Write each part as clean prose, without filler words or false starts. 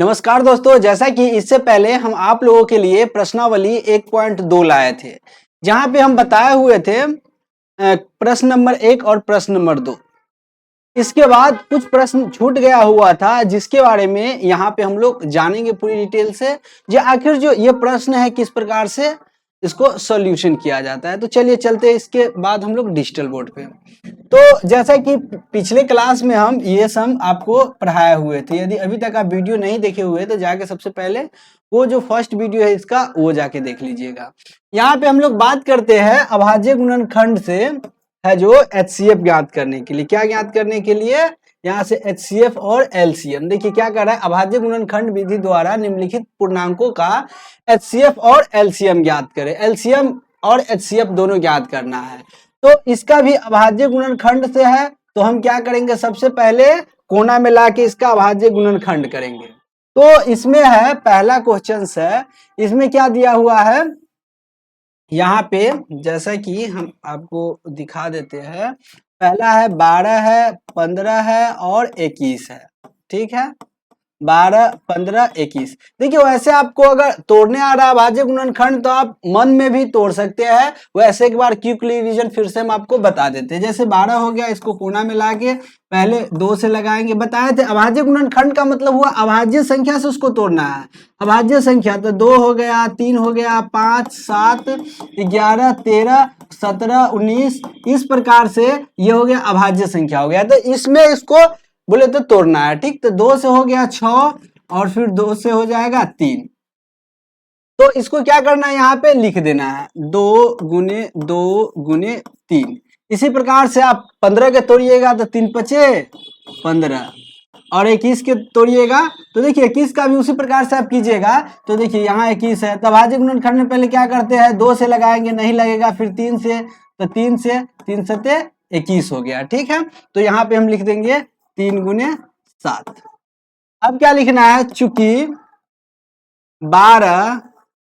नमस्कार दोस्तों, जैसा कि इससे पहले हम आप लोगों के लिए प्रश्नावली 1.2 लाए थे, जहां पे हम बताए हुए थे प्रश्न नंबर 1 और प्रश्न नंबर 2। इसके बाद कुछ प्रश्न छूट गया हुआ था, जिसके बारे में यहाँ पे हम लोग जानेंगे पूरी डिटेल से। जो आखिर जो ये प्रश्न है किस प्रकार से इसको सॉल्यूशन किया जाता है। तो चलिए चलते हैं इसके बाद हम लोग डिजिटल बोर्ड पे। तो जैसा कि पिछले क्लास में हम ये सम आपको पढ़ाए हुए थे, यदि अभी तक आप वीडियो नहीं देखे हुए तो जाके सबसे पहले वो जो फर्स्ट वीडियो है इसका वो जाके देख लीजिएगा। यहाँ पे हम लोग बात करते हैं अभाज्य गुणनखंड से है जो HCF ज्ञात करने के लिए। क्या ज्ञात करने के लिए? यहाँ से HCF और LCM। देखिए क्या कर रहा है, अभाज्य गुणनखंड विधि द्वारा निम्नलिखित पूर्णांकों का HCF और LCM ज्ञात करें। LCM और HCF दोनों ज्ञात करना है। तो इसका भी अभाज्य गुणनखंड से है, तो हम क्या करेंगे, सबसे पहले कोना में लाके इसका अभाज्य गुणनखंड करेंगे। तो इसमें है पहला क्वेश्चन है, इसमें क्या दिया हुआ है यहाँ पे, जैसा कि हम आपको दिखा देते हैं। पहला है 12 है, 15 है और 21 है। ठीक है, 12, 15, 21। देखिए वैसे आपको अगर तोड़ने आ रहा है अभाज्य गुणनखंड तो आप मन में भी तोड़ सकते हैं। वैसे एक बार क्विक रिवीजन फिर से हम आपको बता देते हैं। जैसे 12 हो गया, इसको कोना में लाके पहले 2 से लगाएंगे। बताए थे अभाज्य गुणनखंड का मतलब हुआ अभाज्य संख्या से उसको तोड़ना है। अभाज्य संख्या तो 2 हो गया, 3 हो गया, 5, 7, 11, 13, 17, 19, इस प्रकार से ये हो गया अभाज्य संख्या हो गया। तो इसमें इसको बोले तो तोड़ना है। ठीक, तो 2 से हो गया 6 और फिर 2 से हो जाएगा 3। तो इसको क्या करना है, यहाँ पे लिख देना है 2 गुने 2 गुने 3। इसी प्रकार से आप 15 के तोड़िएगा तो 3 पचे 15 और 21 के तोड़िएगा तो देखिए 21 का भी उसी प्रकार से आप कीजिएगा। तो देखिए यहाँ 21 है, तो अभाज्य गुणनखंड में पहले क्या करते हैं, 2 से लगाएंगे, नहीं लगेगा, फिर 3 से, तो 3 से 3 सते 21 हो गया। ठीक है, तो यहाँ पे हम लिख देंगे 3 गुने 7। अब क्या लिखना है, चूंकि 12,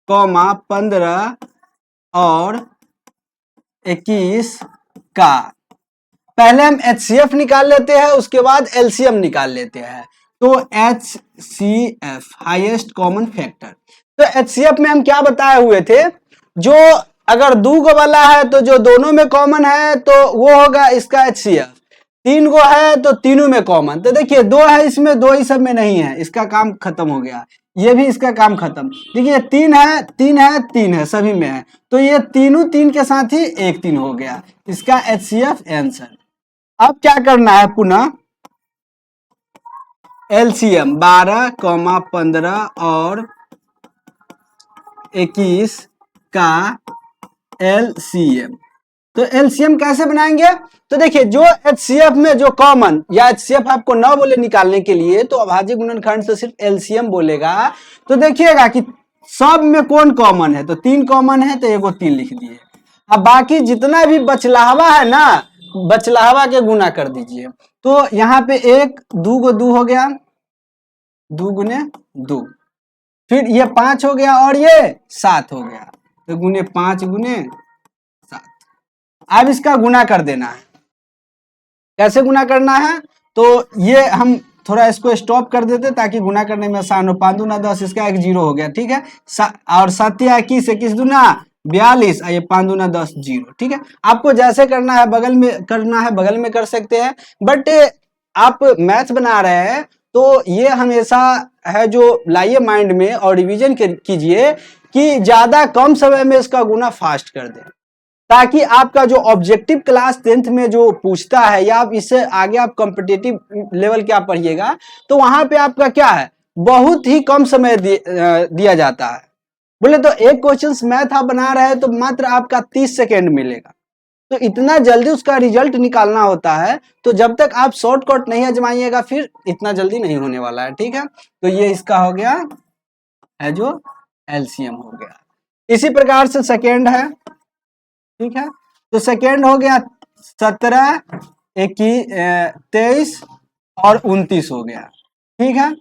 15 और 21 का पहले हम HCF निकाल लेते हैं, उसके बाद LCM निकाल लेते हैं। तो HCF हाईएस्ट कॉमन फैक्टर। तो HCF में हम क्या बताए हुए थे, जो अगर 2 गो वाला है तो जो दोनों में कॉमन है तो वो होगा इसका HCF। 3 गो है तो तीनों में कॉमन। तो देखिए 2 है इसमें, 2 ही सब में नहीं है, इसका काम खत्म हो गया। ये भी इसका काम खत्म। देखिए 3 है, 3 है, 3 है, सभी में है, तो ये तीनों 3 के साथ ही 1 3 हो गया, इसका HCF आंसर। अब क्या करना है, पुनः LCM 12, 15 और 21 का LCM। तो LCM कैसे बनाएंगे, तो देखिए जो HCF में जो कॉमन, या HCF आपको न बोले निकालने के लिए तो अभाज्य गुणनखंड से सिर्फ LCM बोलेगा। तो देखिएगा कि सब में कौन कॉमन है, तो 3 कॉमन है तो एगो 3 लिख दिए। अब बाकी जितना भी बचलावा है ना, बचलावा के गुना कर दीजिए। तो यहाँ पे 1 2 गो 2 हो गया, 2 गुने 2, फिर ये 5 हो गया और ये 7 हो गया, तो गुने 5 गुने 7। अब इसका गुना कर देना है। कैसे गुना करना है, तो ये हम थोड़ा इसको स्टॉप कर देते ताकि गुना करने में आसान हो। 5 दूना 10, इसका 1 0 हो गया। ठीक है, और 7 21, 21 दूना 42, ये 5 दूना 10 0। ठीक है, आपको जैसे करना है बगल में करना है, बगल में कर सकते हैं, बट आप मैथ्स बना रहे हैं तो ये हमेशा है जो लाइए माइंड में और रिवीजन कीजिए कि ज्यादा कम समय में इसका गुना फास्ट कर दें, ताकि आपका जो ऑब्जेक्टिव क्लास 10th में जो पूछता है, या आप इससे आगे आप कॉम्पिटिटिव लेवल क्या पढ़िएगा तो वहां पे आपका क्या है, बहुत ही कम समय दिया जाता है। बोले तो एक क्वेश्चन मैथ आप बना रहे हैं तो मात्र आपका 30 सेकेंड मिलेगा, तो इतना जल्दी उसका रिजल्ट निकालना होता है। तो जब तक आप शॉर्टकट नहीं आजमाइएगा फिर इतना जल्दी नहीं होने वाला है। ठीक है, तो ये इसका हो गया है जो LCM हो गया। इसी प्रकार से सेकेंड है। ठीक है, तो सेकेंड हो गया 17, 23 और 29 हो गया। ठीक है,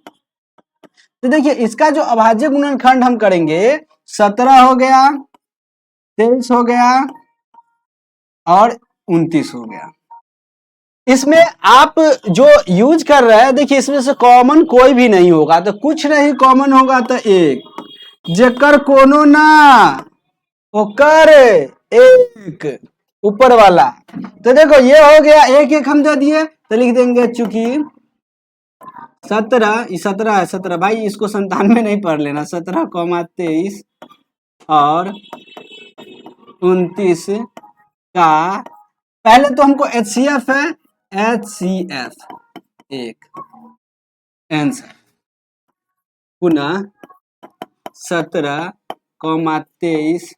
तो देखिए इसका जो अभाज्य गुणनखंड हम करेंगे, 17 हो गया, 23 हो गया और 29 हो गया। इसमें आप जो यूज कर रहे हैं, देखिए इसमें से कॉमन कोई भी नहीं होगा, तो कुछ नहीं कॉमन होगा तो एक, जेकर कोनो ना ओकर एक, ऊपर वाला। तो देखो ये हो गया, एक एक हम दे दिए, तो लिख देंगे चूंकि 17, 17 है, 17 भाई इसको 97 नहीं पढ़ लेना, 17,23 और 29 का, पहले तो हमको HCF है, HCF एक आंसर, पुनः 17,23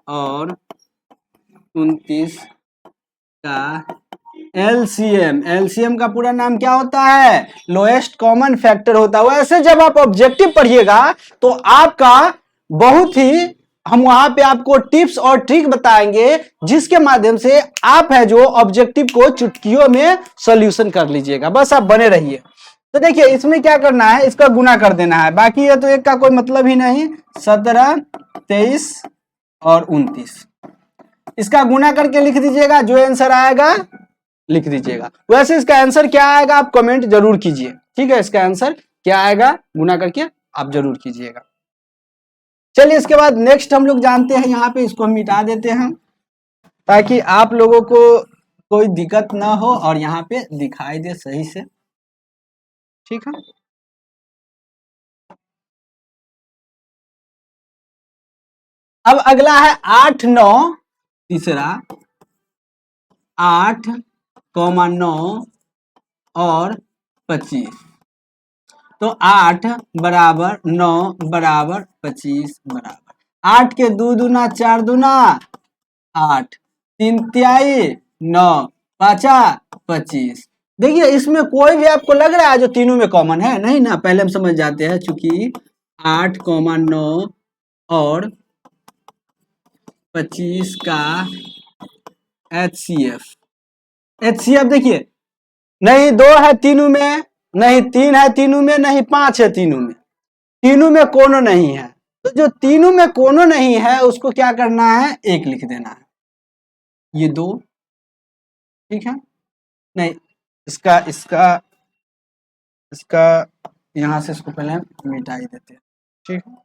और 29 का LCM, LCM का पूरा नाम क्या होता है? लोएस्ट कॉमन फैक्टर होता है। वैसे जब आप ऑब्जेक्टिव पढ़िएगा तो आपका बहुत ही, हम वहां पे आपको टिप्स और ट्रिक बताएंगे जिसके माध्यम से आप है जो ऑब्जेक्टिव को चुटकियों में सॉल्यूशन कर लीजिएगा। बस आप बने रहिए। तो देखिए इसमें क्या करना है, इसका गुना कर देना है, बाकी ये तो एक का कोई मतलब ही नहीं। 17, 23 और 29, इसका गुना करके लिख दीजिएगा, जो आंसर आएगा लिख दीजिएगा। वैसे इसका आंसर क्या आएगा आप कमेंट जरूर कीजिए, ठीक है? इसका आंसर क्या आएगा गुना करके आप जरूर कीजिएगा। चलिए इसके बाद नेक्स्ट हम लोग जानते हैं, यहाँ पे इसको हम मिटा देते हैं ताकि आप लोगों को कोई दिक्कत ना हो और यहाँ पे दिखाई दे सही से, ठीक है? अब अगला है 8, 9, तीसरा 8, 9 और 25। तो 8 बराबर 9 बराबर 25 बराबर 8 के 2 दूना 4 दूना 8, 3 तिहाई 9, 5 25। देखिए इसमें कोई भी आपको लग रहा है जो तीनों में कॉमन है? नहीं ना, पहले हम समझ जाते हैं, चूंकि 8, 9 और 25 का HCF देखिए, नहीं 2 है तीनों में, नहीं 3 है तीनों में, नहीं 5 है तीनों में, तीनों में कोनो नहीं है। तो जो तीनों में कोनो नहीं है उसको क्या करना है, एक लिख देना है। ये 2, ठीक है? नहीं इसका इसका इसका यहां से इसको पहले मिटा ही देते हैं, ठीक है?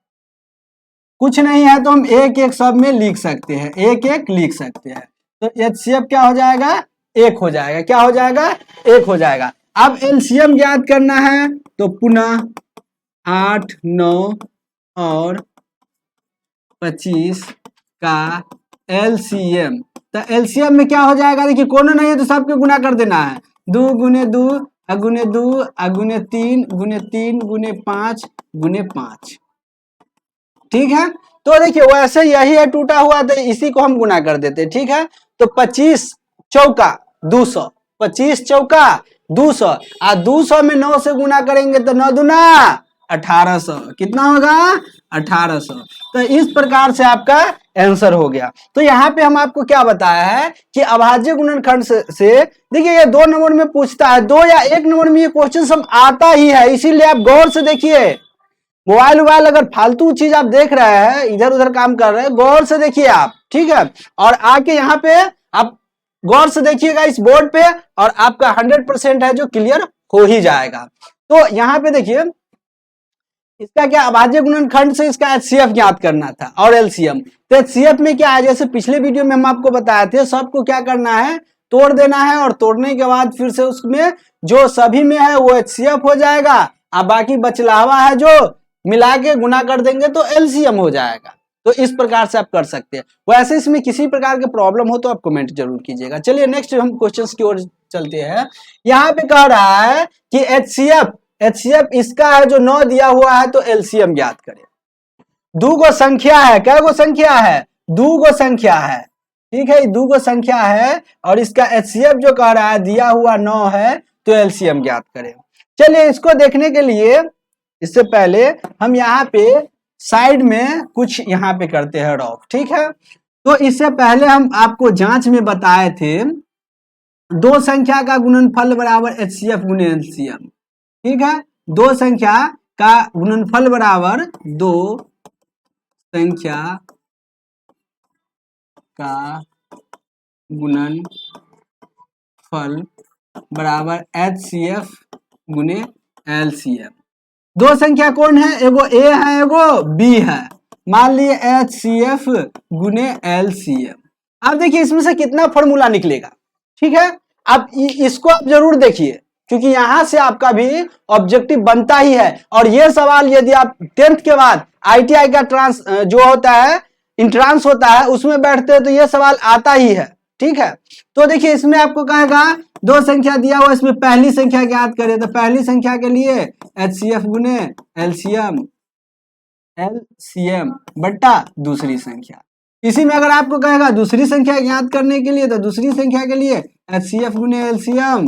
कुछ नहीं है तो हम एक एक सब में लिख सकते हैं, एक एक लिख सकते हैं। तो HCF क्या हो जाएगा, एक हो जाएगा। क्या हो जाएगा, एक हो जाएगा। अब LCM ज्ञात करना है, तो पुनः 8, 9 और 25 का LCM। तो LCM में क्या हो जाएगा, देखिए कोनो नहीं है तो सबके गुना कर देना है। 2 गुने 2 अगुने 2 अगुने 3 गुने 3 गुने 5 गुने 5, ठीक है? तो देखिए वैसे यही है टूटा हुआ, तो इसी को हम गुना कर देते, ठीक है? तो 25 चौका 200, 25 चौका 200, 200 में 9 से गुना करेंगे तो 9 दूना 1800, कितना होगा 1800। तो इस प्रकार से आपका आंसर हो गया। तो यहाँ पे हम आपको क्या बताया है कि अभाज्य गुणनखंड से देखिए ये 2 नंबर में पूछता है, 2 या 1 नंबर में ये क्वेश्चन सब आता ही है, इसीलिए आप गौर से देखिए। मोबाइल वोबाइल अगर फालतू चीज आप देख रहे हैं, इधर उधर काम कर रहे हैं, गौर से देखिए आप, ठीक है? और आके यहाँ पे आप गौर से देखिएगा इस बोर्ड पे, और आपका 100% है जो क्लियर हो ही जाएगा। तो यहाँ पे देखिए इसका क्या, अभाज्य गुणनखंड से इसका HCF ज्ञात करना था और LCM। तो HCF में क्या है, जैसे पिछले वीडियो में हम आपको बताए थे, सबको क्या करना है, तोड़ देना है, और तोड़ने के बाद फिर से उसमें जो सभी में है वो HCF हो जाएगा, और बाकी बचलावा है जो मिला के गुना कर देंगे तो LCM हो जाएगा। तो इस प्रकार से आप कर सकते हैं। वैसे इसमें किसी प्रकार के प्रॉब्लम हो तो आप कमेंट जरूर कीजिएगा। चलिए नेक्स्ट हम क्वेश्चंस की ओर चलते हैं। यहाँ पे कह रहा है कि HCF इसका है जो 9 दिया हुआ है, तो LCM ज्ञात करें। 2 गो संख्या है, क्या गो संख्या है, 2 गो संख्या है, ठीक है? 2 गो संख्या है और इसका HCF जो कह रहा है दिया हुआ 9 है, तो LCM ज्ञात करें। चलिए इसको देखने के लिए इससे पहले हम यहाँ पे साइड में कुछ यहाँ पे करते हैं रॉफ, ठीक है? तो इससे पहले हम आपको जांच में बताए थे 2 संख्या का गुणनफल बराबर HCF गुने LCM, ठीक है? 2 संख्या का गुणनफल बराबर 2 संख्या का गुणनफल बराबर HCF गुने LCM। दो संख्या कौन है, एगो A है एगो B है, मान लिए HCF गुने LCM। अब देखिए इसमें से कितना फॉर्मूला निकलेगा, ठीक है। अब इसको आप जरूर देखिए, क्योंकि यहां से आपका भी ऑब्जेक्टिव बनता ही है। और ये सवाल यदि आप 10th के बाद ITI का जो होता है इंट्रांस होता है उसमें बैठते हैं तो ये सवाल आता ही है, ठीक है। तो देखिए इसमें आपको कहेगा दो संख्या दिया हुआ, इसमें पहली संख्या ज्ञात करें, तो पहली संख्या के लिए HCF गुने LCM बट्टा दूसरी संख्या। इसी में अगर आपको कहेगा दूसरी संख्या ज्ञात करने के लिए, तो दूसरी संख्या के लिए HCF गुने LCM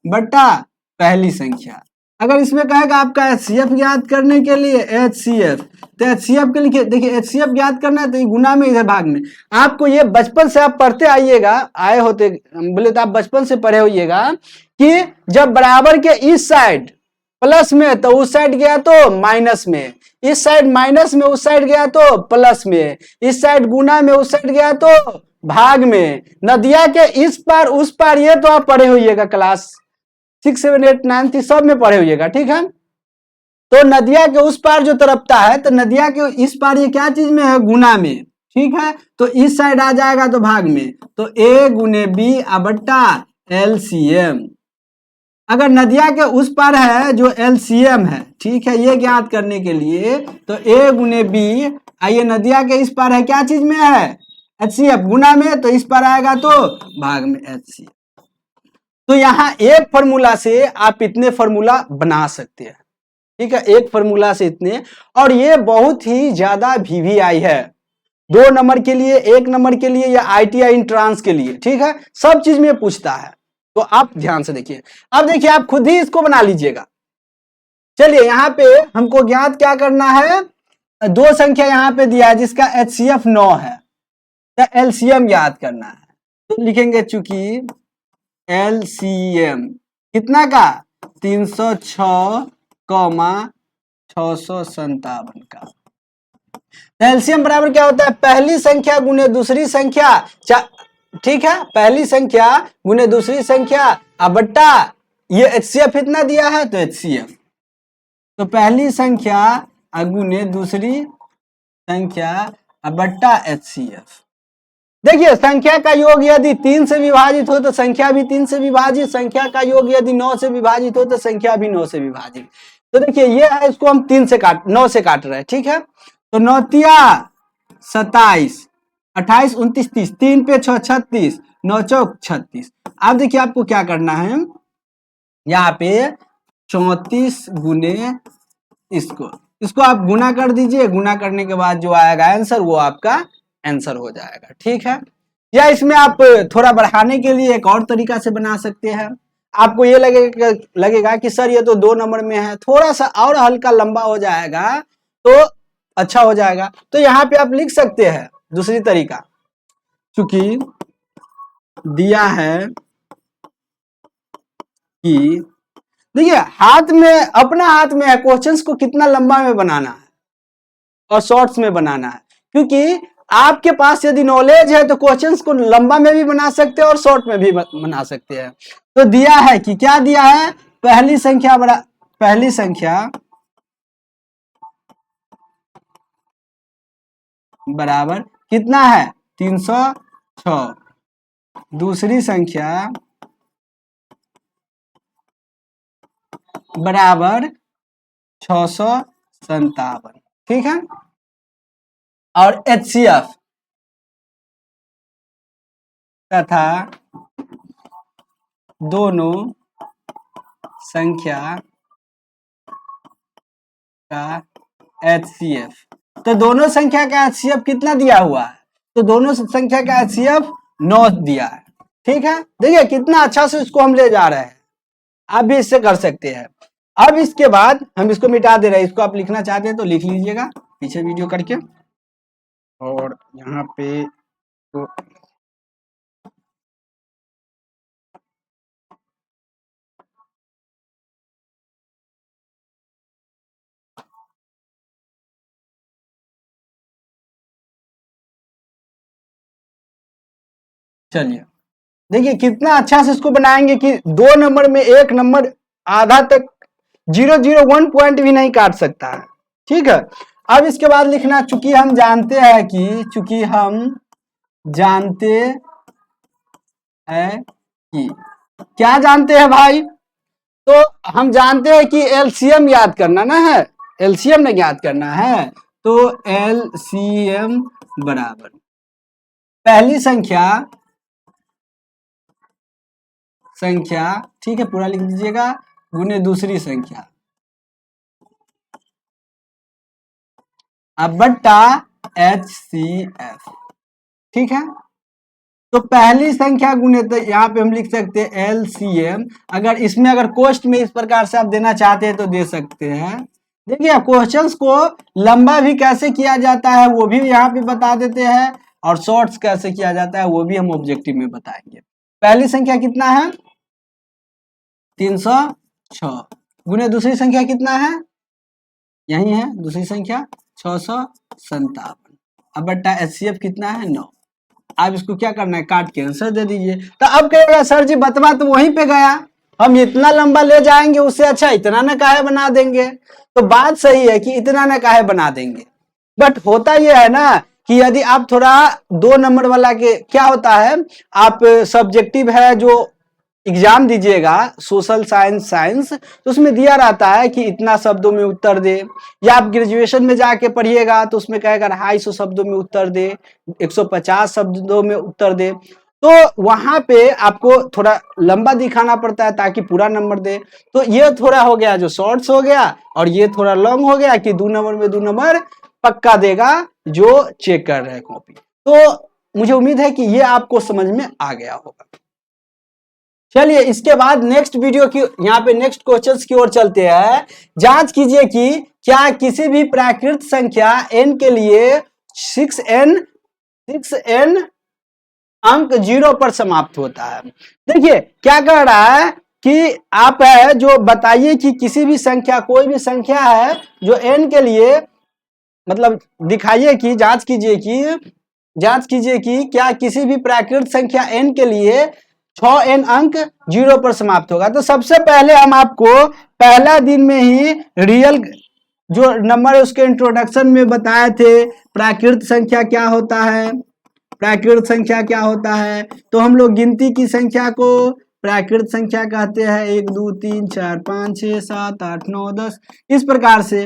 बट्टा पहली संख्या। अगर इसमें कहेगा आपका HCF ज्ञात करने के लिए HCF, तो HCF के लिए देखिए HCF ज्ञात करना है तो गुना में इधर भाग में। आपको ये बचपन से आप पढ़ते आइएगा, आए होते बोले तो आप बचपन से पढ़े होइएगा कि जब बराबर के इस साइड प्लस में तो उस साइड गया तो माइनस में, इस साइड माइनस में उस साइड गया तो प्लस में, इस साइड गुना में उस साइड गया तो भाग में। नदिया के इस पार उस पार ये तो आप पढ़े होइएगा क्लास 6, 7, 8, 9 सब में पढ़े होइएगा, ठीक है। तो नदिया के उस पार जो तरफता है तो नदिया के इस पार ये क्या चीज में है, गुना में, ठीक है। तो इस साइड आ जाएगा तो भाग में, तो A गुने B बट्टा LCM। अगर नदिया के उस पार है जो LCM है, ठीक है, ये ज्ञात करने के लिए तो A गुने B, आइए नदिया के इस पार है क्या चीज में है, HCF गुना में, तो इस पर आएगा तो भाग में HCF। तो यहां एक फॉर्मूला से आप इतने फॉर्मूला बना सकते हैं, ठीक है, एक फॉर्मूला से इतने। और ये बहुत ही ज्यादा VVI है, 2 नंबर के लिए, 1 नंबर के लिए या ITI इंट्रांस के लिए, ठीक है, सब चीज में पूछता है। तो आप ध्यान से देखिए। अब देखिए आप खुद ही इसको बना लीजिएगा। चलिए यहाँ पे हमको ज्ञात क्या करना है, दो संख्या यहाँ पे दिया है जिसका HCF 9 है, तो LCM ज्ञात करना है। तो लिखेंगे चूंकि LCM कितना का 306, 657 का। एलसीएम बराबर क्या होता है, पहली संख्या गुने दूसरी संख्या, ठीक है, पहली संख्या गुने दूसरी संख्या बट्टा ये HCF इतना दिया है तो HCF, तो पहली संख्या गुने दूसरी संख्या बट्टा HCF। देखिए संख्या का योग यदि 3 से विभाजित हो तो संख्या भी 3 से विभाजित, संख्या का योग यदि 9 से विभाजित हो तो संख्या भी 9 से विभाजित। तो देखिए ये है, इसको हम 9 से काट रहे हैं, ठीक है। तो 9 तिया 27, 28, 29, 30, 3 पे 6 36, 9 चौक 36। अब देखिए आपको क्या करना है, यहाँ पे 34 गुने इसको आप गुना कर दीजिए, गुना करने के बाद जो आएगा आंसर वो आपका आंसर हो जाएगा, ठीक है। या इसमें आप थोड़ा बढ़ाने के लिए एक और तरीका से बना सकते हैं। आपको ये लगेगा कि सर ये तो 2 नंबर में है, थोड़ा सा और हल्का लंबा हो जाएगा तो अच्छा हो जाएगा। तो यहाँ पे आप लिख सकते हैं दूसरी तरीका, चूंकि दिया है कि देखिए हाथ में, अपना हाथ में है क्वेश्चंस को कितना लंबा में बनाना है और शॉर्ट्स में बनाना है। क्योंकि आपके पास यदि नॉलेज है तो क्वेश्चंस को लंबा में भी बना सकते हैं और शॉर्ट में भी बना सकते हैं। तो दिया है कि क्या दिया है, पहली संख्या बराबर कितना है 306, दूसरी संख्या बराबर 657, ठीक है। और HCF तथा दोनों संख्या का HCF, तो दोनों संख्या का HCF कितना दिया हुआ है, तो दोनों संख्या का HCF 9 दिया है, ठीक है। देखिए कितना अच्छा से इसको हम ले जा रहे हैं, आप भी इससे कर सकते हैं। अब इसके बाद हम इसको मिटा दे रहे हैं, इसको आप लिखना चाहते हैं तो लिख लीजिएगा पीछे वीडियो करके। और यहाँ पे तो चलिए देखिए कितना अच्छा से इसको बनाएंगे कि 2 नंबर में 1 नंबर आधा तक 001 पॉइंट भी नहीं काट सकता है। ठीक है, अब इसके बाद लिखना चूंकि हम जानते हैं कि क्या जानते हैं भाई, तो हम जानते हैं कि एलसीएम याद करना ना है, एलसीएम ने याद करना है। तो एलसीएम बराबर पहली संख्या ठीक है पूरा लिख दीजिएगा, गुने दूसरी संख्या अब बट्टा HCF। ठीक है, तो पहली संख्या गुने, तो यहाँ पे हम लिख सकते हैं एलसीएम। अगर कोष्ट में इस प्रकार से आप देना चाहते हैं तो दे सकते हैं। देखिए क्वेश्चंस को लंबा भी कैसे किया जाता है वो भी यहाँ पे बता देते हैं, और शॉर्ट्स कैसे किया जाता है वो भी हम ऑब्जेक्टिव में बताएंगे। पहली संख्या कितना है 306 गुने दूसरी संख्या कितना है, यही है दूसरी संख्या 657। अब बट्टा HCF कितना है 9। आप इसको क्या करना है काट के आंसर दे दीजिए। तो अब कहेगा सर जी बतवा तो वहीं पे गया, हम इतना लंबा ले जाएंगे उससे अच्छा इतना न काहे बना देंगे। तो बात सही है कि इतना न काहे बना देंगे, बट होता यह है ना कि यदि आप थोड़ा 2 नंबर वाला के क्या होता है, आप सब्जेक्टिव है जो एग्जाम दीजिएगा सोशल साइंस तो उसमें दिया रहता है कि इतना शब्दों में उत्तर दे, या आप ग्रेजुएशन में जाके पढ़िएगा तो उसमें कहेगा 250 शब्दों में उत्तर दे, 150 शब्दों में उत्तर दे। तो वहां पे आपको थोड़ा लंबा दिखाना पड़ता है ताकि पूरा नंबर दे। तो ये थोड़ा हो गया जो शॉर्ट्स हो गया, और ये थोड़ा लॉन्ग हो गया कि 2 नंबर में 2 नंबर पक्का देगा जो चेक कर रहे हैं कॉपी। तो मुझे उम्मीद है कि ये आपको समझ में आ गया होगा। चलिए इसके बाद नेक्स्ट वीडियो की यहाँ पे नेक्स्ट क्वेश्चंस की ओर चलते हैं। जांच कीजिए कि क्या किसी भी प्राकृत संख्या n के लिए 6n अंक 0 पर समाप्त होता है। देखिए क्या कह रहा है कि आप है जो बताइए कि किसी भी संख्या कोई भी संख्या है जो n के लिए मतलब दिखाइए कि जांच कीजिए कि क्या किसी भी प्राकृत संख्या n के लिए 6n अंक 0 पर समाप्त होगा। तो सबसे पहले हम आपको पहला दिन में ही रियल जो नंबर है उसके इंट्रोडक्शन में बताए थे प्राकृत संख्या क्या होता है, प्राकृत संख्या क्या होता है। तो हम लोग गिनती की संख्या को प्राकृत संख्या कहते हैं, 1 2 3 4 5 6 7 8 9 10 इस प्रकार से।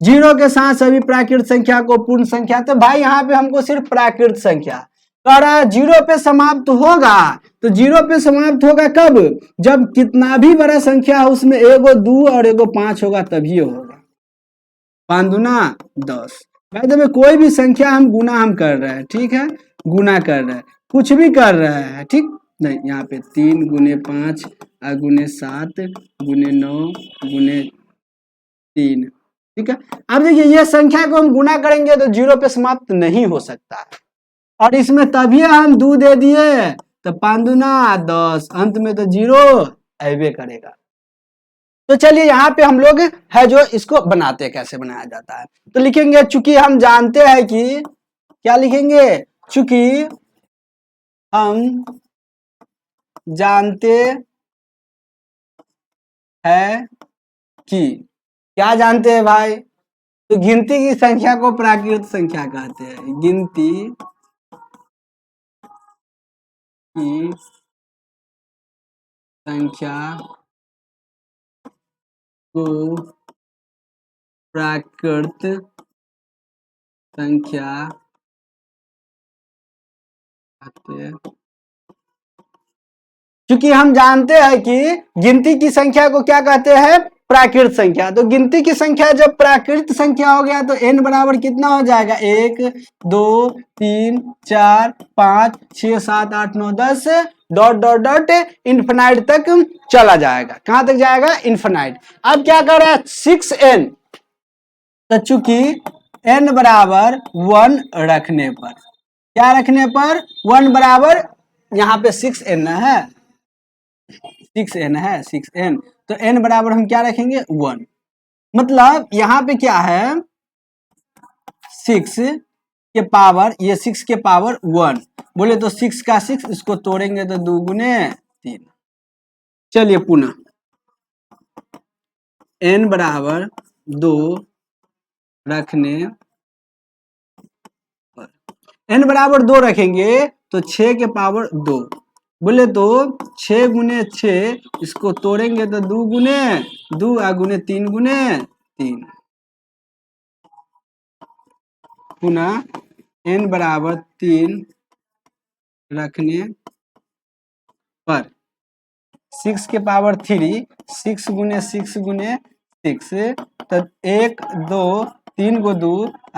जीरो के साथ सभी प्राकृत संख्या को पूर्ण संख्या। तो भाई यहाँ पे हमको सिर्फ प्राकृत संख्या कह रहा है 0 पे समाप्त होगा। तो 0 पे समाप्त होगा कब, जब कितना भी बड़ा संख्या है उसमें एगो 2 और एगो 5 होगा तभी होगा। 5 दूना 10। भाई में कोई भी संख्या हम गुना हम कर रहे हैं, ठीक है, गुना कर रहे हैं, कुछ भी कर रहे हैं, ठीक नहीं। यहाँ पे 3 गुने 5 गुने 7 गुने 9 गुने 3, ठीक है। अब देखिए ये संख्या को हम गुना करेंगे तो 0 पे समाप्त नहीं हो सकता है, और इसमें तभी हम 2 दे दिए तो 5 दूना 10, अंत में तो 0 ऐबे करेगा। तो चलिए यहाँ पे हम लोग है जो इसको बनाते हैं, कैसे बनाया जाता है। तो लिखेंगे चूंकि हम जानते हैं कि क्या लिखेंगे, चूंकि हम जानते हैं कि, क्या जानते हैं भाई, तो गिनती की संख्या को प्राकृत संख्या कहते हैं। गिनती की संख्या को प्राकृत संख्या कहते हैं। क्योंकि हम जानते हैं कि गिनती की संख्या को क्या कहते हैं, प्राकृत संख्या। तो गिनती की संख्या जब प्राकृत संख्या हो गया तो n बराबर कितना हो जाएगा, 1 2 3 4 5 6 7 8 9 10 डॉट डॉट डॉट इन्फिनाइट तक चला जाएगा। कहां तक जाएगा, इन्फिनाइट। अब क्या कर रहा है 6n, तो चूंकि n बराबर 1 रखने पर, क्या रखने पर 1 बराबर, यहाँ पे 6n है, 6n है, 6n, तो n बराबर हम क्या रखेंगे 1। मतलब यहाँ पे क्या है 6 के पावर, ये 6 के पावर 1, बोले तो 6 का 6, इसको तोड़ेंगे तो 2 गुने 3। चलिए पुनः n बराबर 2 रखने पर, n बराबर 2 रखेंगे तो 6 के पावर 2, बोले तो 6 गुने 6, इसको तोड़ेंगे तो 2 गुने 2 गुने 3 गुने 3। पुनः n बराबर 3 रखने पर 6 के पावर 3, 6 गुने 6 गुने 6, तो 1 2 3 को 2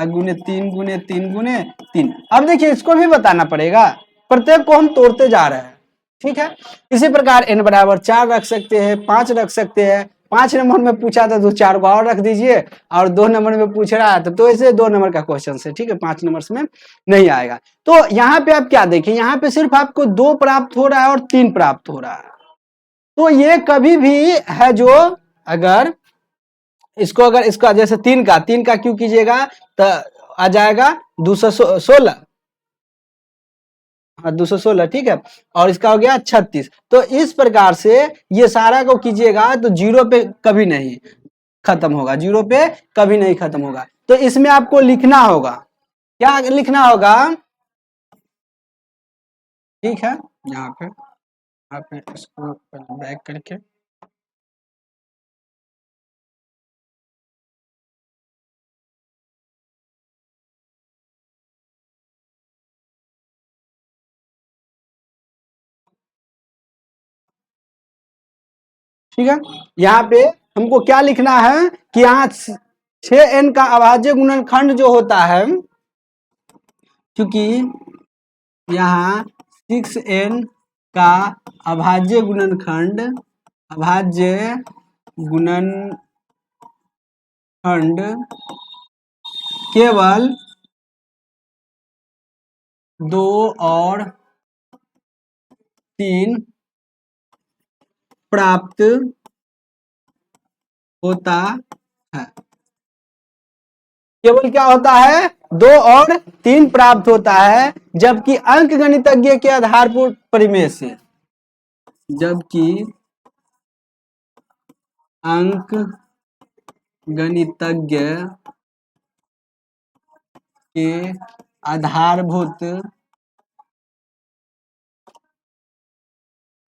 गुने 3 गुने 3 गुने 3। अब देखिए इसको भी बताना पड़ेगा, प्रत्येक को हम तोड़ते जा रहे हैं, ठीक है। इसी प्रकार n बराबर 4 रख सकते हैं, 5 रख सकते हैं। 5 नंबर में पूछा था तो 4 को और रख दीजिए, और 2 नंबर में पूछ रहा है तो ऐसे 2 नंबर का क्वेश्चन है, ठीक है, 5 नंबर में नहीं आएगा। तो यहाँ पे आप क्या देखें, यहाँ पे सिर्फ आपको 2 प्राप्त हो रहा है और 3 प्राप्त हो रहा है। तो ये कभी भी है जो, अगर इसको, अगर इसका जैसे 3 का क्यों कीजिएगा तो आ जाएगा 216, 216, ठीक है, और इसका हो गया 36। तो इस प्रकार से ये सारा को कीजिएगा तो 0 पे कभी नहीं खत्म होगा, 0 पे कभी नहीं खत्म होगा। तो इसमें आपको लिखना होगा, क्या लिखना होगा, ठीक है, यहाँ पे आप इसको बैक करके ठीक है। यहाँ पे हमको क्या लिखना है कि यहाँ 6n का अभाज्य गुणनखंड जो होता है, क्योंकि यहाँ 6n का अभाज्य गुणनखंड केवल 2 और 3 प्राप्त होता है। केवल क्या होता है, 2 और 3 प्राप्त होता है, जबकि अंक गणितज्ञ के आधारभूत परिमेय से, जबकि अंक गणितज्ञ के आधारभूत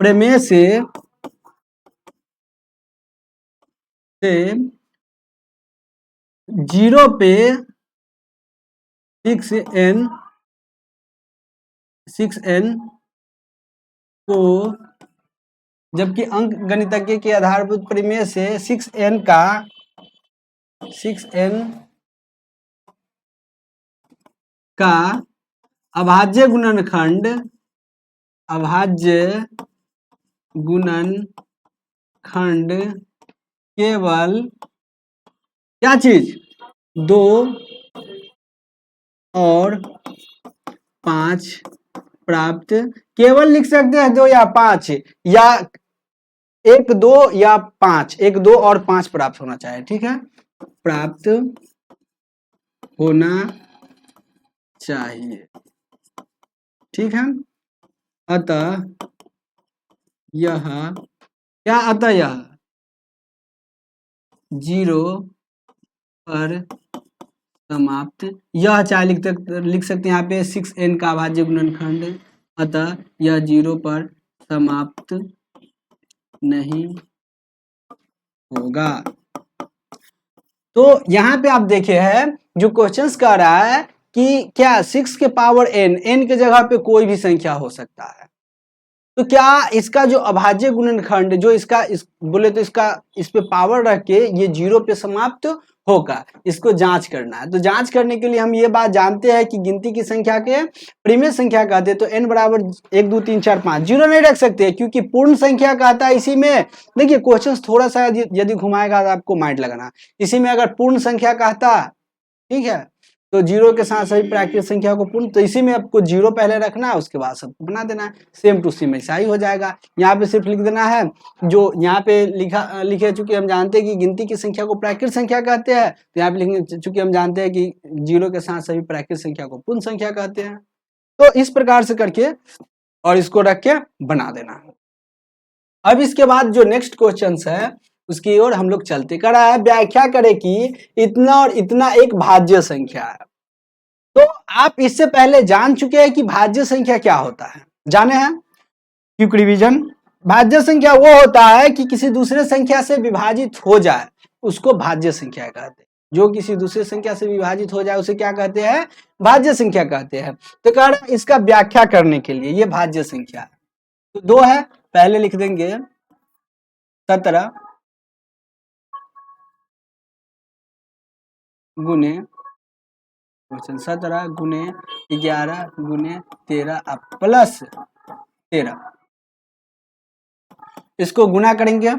प्रमेय से 0 पे 6n को, जबकि अंक गणितज्ञ के आधारभूत प्रमेय से 6n का अभाज्य गुणनखंड केवल क्या चीज, 2 और 5 प्राप्त, केवल लिख सकते हैं 2 या 5, या 1 2 या 5, 1 2 और 5 प्राप्त होना चाहिए, ठीक है, प्राप्त होना चाहिए, ठीक है। अतः यह क्या, अतः यह 0 पर समाप्त, यह चाहे लिख सकते हैं यहाँ पे 6n का अभाज्य गुणनखंड, अतः यह 0 पर समाप्त नहीं होगा। तो यहाँ पे आप देखे हैं जो क्वेश्चंस कह रहा है कि क्या 6 के पावर n के जगह पे कोई भी संख्या हो सकता है, तो क्या इसका जो अभाज्य गुणनखंड जो इसका बोले तो इसका इस पे पावर रख के ये 0 पे समाप्त होगा, इसको जांच करना है। तो जांच करने के लिए हम ये बात जानते हैं कि गिनती की संख्या के परिमेय संख्या कहते हैं, तो n बराबर 1 2 3 4 5, 0 नहीं रख सकते क्योंकि पूर्ण संख्या कहता है। इसी में देखिए क्वेश्चन थोड़ा सा यदि घुमाएगा तो आपको माइंड लगाना, इसी में अगर पूर्ण संख्या कहता, ठीक है, तो जीरो के साथ सभी प्राकृतिक संख्या को पूर्ण, तो इसी में आपको जीरो पहले रखना है, उसके बाद सबको बना देना है, सेम टू सेम ऐसा ही हो जाएगा। यहाँ पे सिर्फ लिख देना है जो यहाँ पे लिखे, चूंकि हम जानते हैं कि गिनती की संख्या को प्राकृतिक संख्या कहते हैं, तो यहाँ पे लिखेंगे चूंकि हम जानते हैं कि जीरो के साथ सभी प्राकृतिक संख्या को पूर्ण संख्या कहते हैं। तो इस प्रकार से करके और इसको रख के बना देना। अब इसके बाद जो नेक्स्ट क्वेश्चन है उसकी ओर हम लोग चलते। कर रहा है व्याख्या करें कि इतना और इतना एक भाज्य संख्या है। तो आप इससे पहले जान चुके हैं कि भाज्य संख्या क्या होता है, जाने हैं? Quick revision. भाज्य संख्या वो होता है कि किसी दूसरे संख्या से विभाजित हो जाए, उसको भाज्य संख्या कहते हैं। जो किसी दूसरे संख्या से विभाजित हो जाए उसे क्या कहते हैं? भाज्य संख्या कहते हैं। तो कह रहा है इसका व्याख्या करने के लिए ये भाज्य संख्या है। तो दो है, पहले लिख देंगे 17 गुने 17 गुने 11 गुने 13 प्लस 13, इसको गुना करेंगे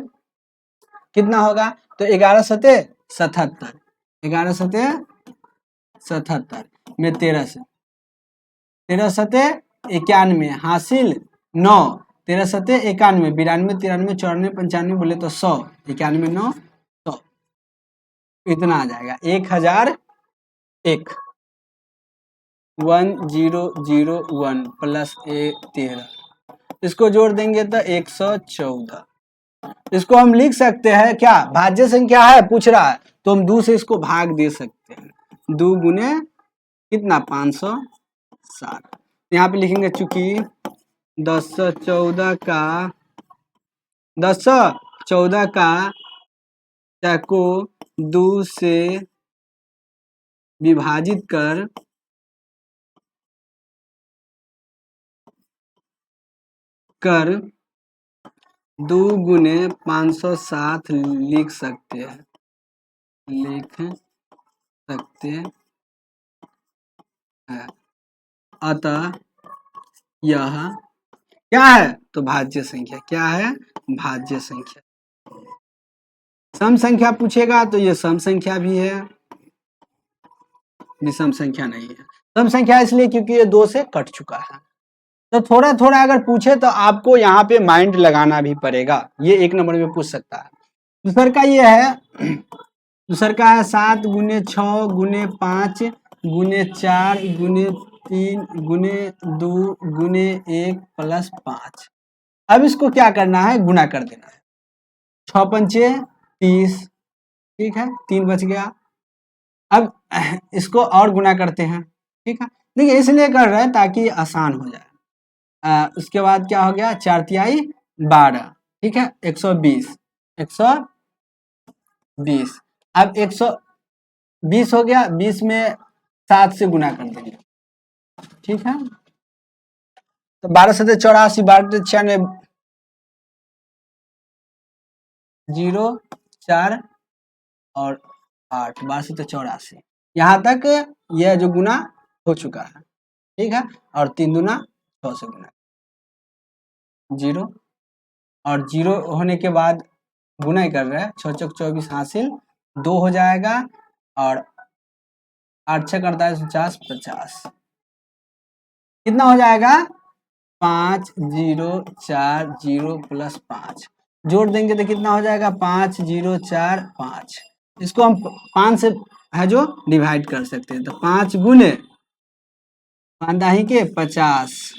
कितना होगा? तो 11 सते 77, 11 सते 77 में 13 से 13 सते 91 हासिल 9, 13 सते 91, 92 93 94 95 बोले तो 100, 91 9 100, इतना आ जाएगा 1001, 1001 प्लस 13, इसको जोड़ देंगे तो 114। इसको हम लिख सकते हैं क्या? भाज्य संख्या है पूछ रहा है, तो हम 2 से इसको भाग दे सकते हैं। 2 गुने कितना? 560। यहाँ पे लिखेंगे चूंकि 1014 का को 2 से विभाजित कर 2 गुने 560 लिख सकते हैं, अतः यह क्या है? तो भाज्य संख्या। क्या है? भाज्य संख्या। सम संख्या पूछेगा तो ये सम संख्या भी है, विषम संख्या नहीं है। सम संख्या इसलिए क्योंकि ये 2 से कट चुका है। तो थोड़ा थोड़ा अगर पूछे तो आपको यहाँ पे माइंड लगाना भी पड़ेगा, ये 1 नंबर में पूछ सकता है। दूसर का ये है, दूसर का है 7 गुने 6 गुने 5 गुने 4 गुने 3 गुने 2 गुने 1 प्लस 5। अब इसको क्या करना है? गुना कर देना है। 6 पंचे 30, ठीक है, 3 बच गया। अब इसको और गुना करते हैं, ठीक है। देखिए इसलिए कर रहे हैं ताकि आसान हो जाए। उसके बाद क्या हो गया? 4 तिहाई 12, ठीक है, 120, 120। अब 120 हो गया, 20 में 7 से गुना कर देंगे, ठीक है। तो 12 से 84, 12 96, 0 4 और 8, 12 से 84, यहाँ तक यह जो गुना हो चुका है, ठीक है। और 3 दूना 6 से गुना 0, और 0 होने के बाद गुना ही कर रहे हैं, 6 चौक 24 हासिल 2 हो जाएगा, और 8 6 48 50 50, कितना हो जाएगा? 5040 प्लस 5, जोड़ देंगे तो कितना हो जाएगा? 5045। इसको हम 5 से है जो डिवाइड कर सकते हैं, तो 5 गुने 5 के 50,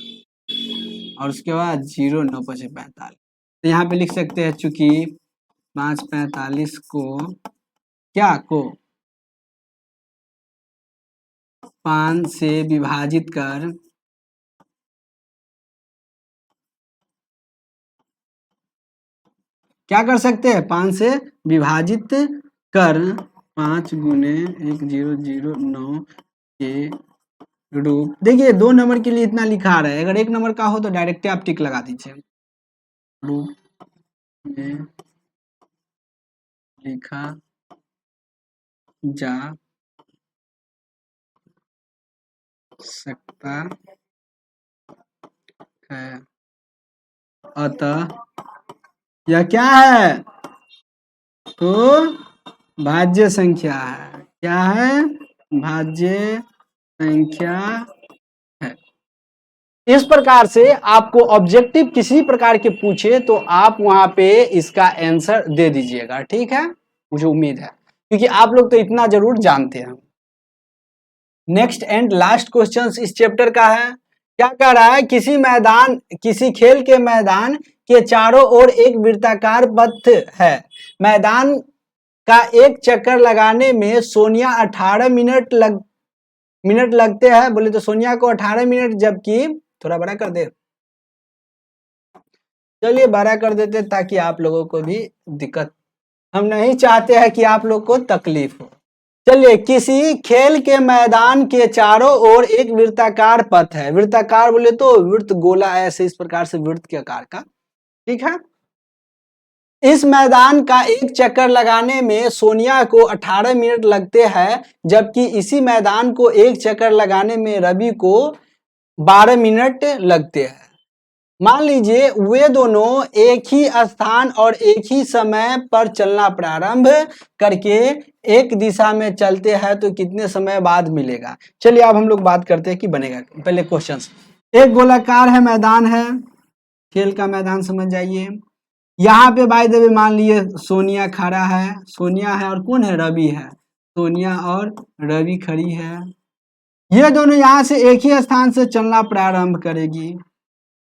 और उसके बाद 0 9 5 45। तो यहाँ पे लिख सकते हैं चूंकि 5 45 को क्या को 5 से विभाजित कर क्या कर सकते हैं? 5 से विभाजित कर 5 गुने 1009 के रूप। देखिए 2 नंबर के लिए इतना लिखा रहा है, अगर 1 नंबर का हो तो डायरेक्ट आप टिक लगा दीजिए। रूप में लिखा जा सकता है, अतः यह क्या है? तो भाज्य संख्या है। क्या है? भाज्य संख्या है। इस प्रकार से आपको ऑब्जेक्टिव किसी प्रकार के पूछे तो आप वहां पे इसका आंसर दे दीजिएगा, ठीक है, मुझे उम्मीद है, क्योंकि आप लोग तो इतना जरूर जानते हैं। नेक्स्ट एंड लास्ट क्वेश्चन इस चैप्टर का है, क्या कह रहा है, किसी खेल के मैदान के चारों ओर एक वृत्ताकार पथ है, मैदान का एक चक्कर लगाने में सोनिया 18 मिनट लगते हैं, बोले तो सोनिया को 18 मिनट, जबकि थोड़ा बड़ा कर दे, चलिए बड़ा कर देते ताकि आप लोगों को भी दिक्कत, हम नहीं चाहते हैं कि आप लोग को तकलीफ हो। चलिए, किसी खेल के मैदान के चारों ओर एक वृत्ताकार पथ है, वृत्ताकार बोले तो वृत्त, गोला, ऐसे इस प्रकार से वृत्त के आकार का, ठीक है। इस मैदान का एक चक्कर लगाने में सोनिया को 18 मिनट लगते हैं, जबकि इसी मैदान को एक चक्कर लगाने में रवि को 12 मिनट लगते हैं। मान लीजिए वे दोनों एक ही स्थान और एक ही समय पर चलना प्रारंभ करके एक दिशा में चलते हैं तो कितने समय बाद मिलेगा। चलिए अब हम लोग बात करते हैं कि बनेगा। पहले क्वेश्चन, एक गोलाकार है, मैदान है, खेल का मैदान समझ जाइए। यहाँ पे बाय द वे मान लिए सोनिया खड़ा है, सोनिया है और कौन है, रवि है, सोनिया और रवि खड़ी है। ये दोनों यहाँ से एक ही स्थान से चलना प्रारंभ करेगी,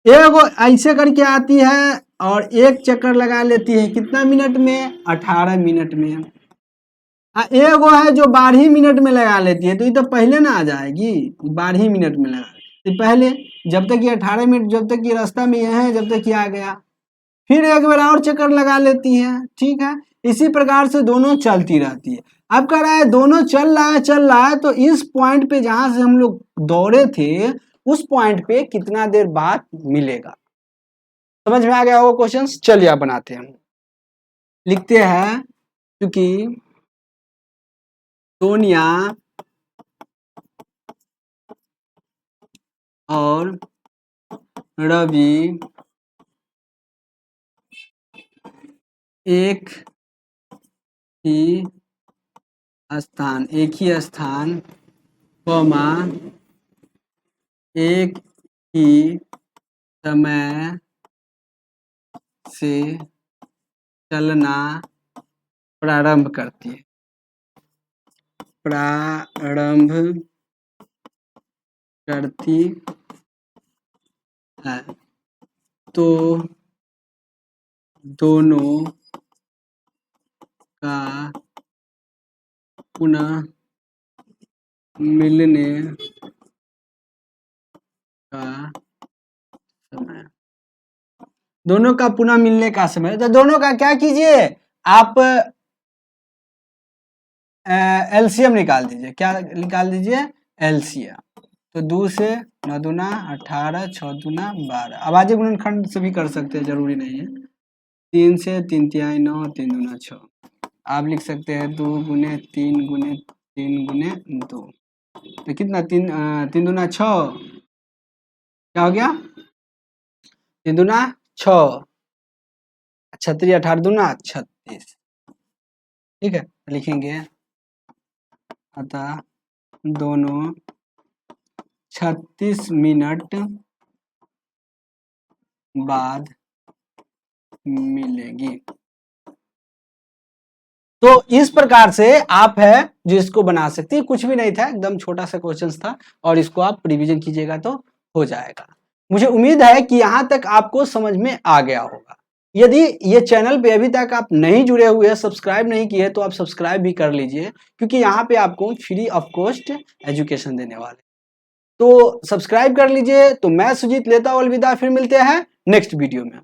एगो ऐसे करके आती है और एक चक्कर लगा लेती है, कितना मिनट में, 18 मिनट में। एगो है जो 12 मिनट में लगा लेती है, तो ये तो पहले ना आ जाएगी, 12 मिनट में लगा, तो पहले जब तक ये 18 मिनट, जब तक ये रास्ता में यह है, जब तक ये आ गया, फिर एक बार और चक्कर लगा लेती है, ठीक है। इसी प्रकार से दोनों चलती रहती है। अब कह रहा है दोनों चल रहा है, तो इस पॉइंट पे जहां से हम लोग दौड़े थे उस पॉइंट पे कितना देर बाद मिलेगा। समझ में आ गया वो क्वेश्चन। चलिए आप बनाते हैं, लिखते हैं, क्योंकि सोनिया और रवि एक ही स्थान कॉमा एक ही समय से चलना प्रारंभ करती है, है, तो दोनों का पुनः मिलने का समय, दोनों का पुनः मिलने का समय, तो दोनों का क्या कीजिए आप एलसीएम निकाल दीजिए। क्या निकाल दीजिए, एलसीएम। तो 2 से 9 दूना 18, 6 दूना 12, अभाज्य गुणनखंड से भी कर सकते हैं, जरूरी नहीं है। 3 से 3 तिहाई 9, 3 दूना 6, आप लिख सकते हैं 2 गुने 3 गुने 3 गुने 2, तो कितना, 3 दूना 6, क्या हो गया, 3 दूना 6, 36, 18 दूना 36, ठीक है। लिखेंगे अतः दोनों 36 मिनट बाद मिलेगी। तो इस प्रकार से आप है जो इसको बना सकते हैं, कुछ भी नहीं था, एकदम छोटा सा क्वेश्चन था, और इसको आप रिवीजन कीजिएगा तो हो जाएगा। मुझे उम्मीद है कि यहां तक आपको समझ में आ गया होगा। यदि ये चैनल पे अभी तक आप नहीं जुड़े हुए हैं, सब्सक्राइब नहीं किए, तो आप सब्सक्राइब भी कर लीजिए, क्योंकि यहाँ पे आपको फ्री ऑफ कॉस्ट एजुकेशन देने वाले। तो सब्सक्राइब कर लीजिए। तो मैं सुजीत लेता हूं अलविदा, फिर मिलते हैं नेक्स्ट वीडियो में।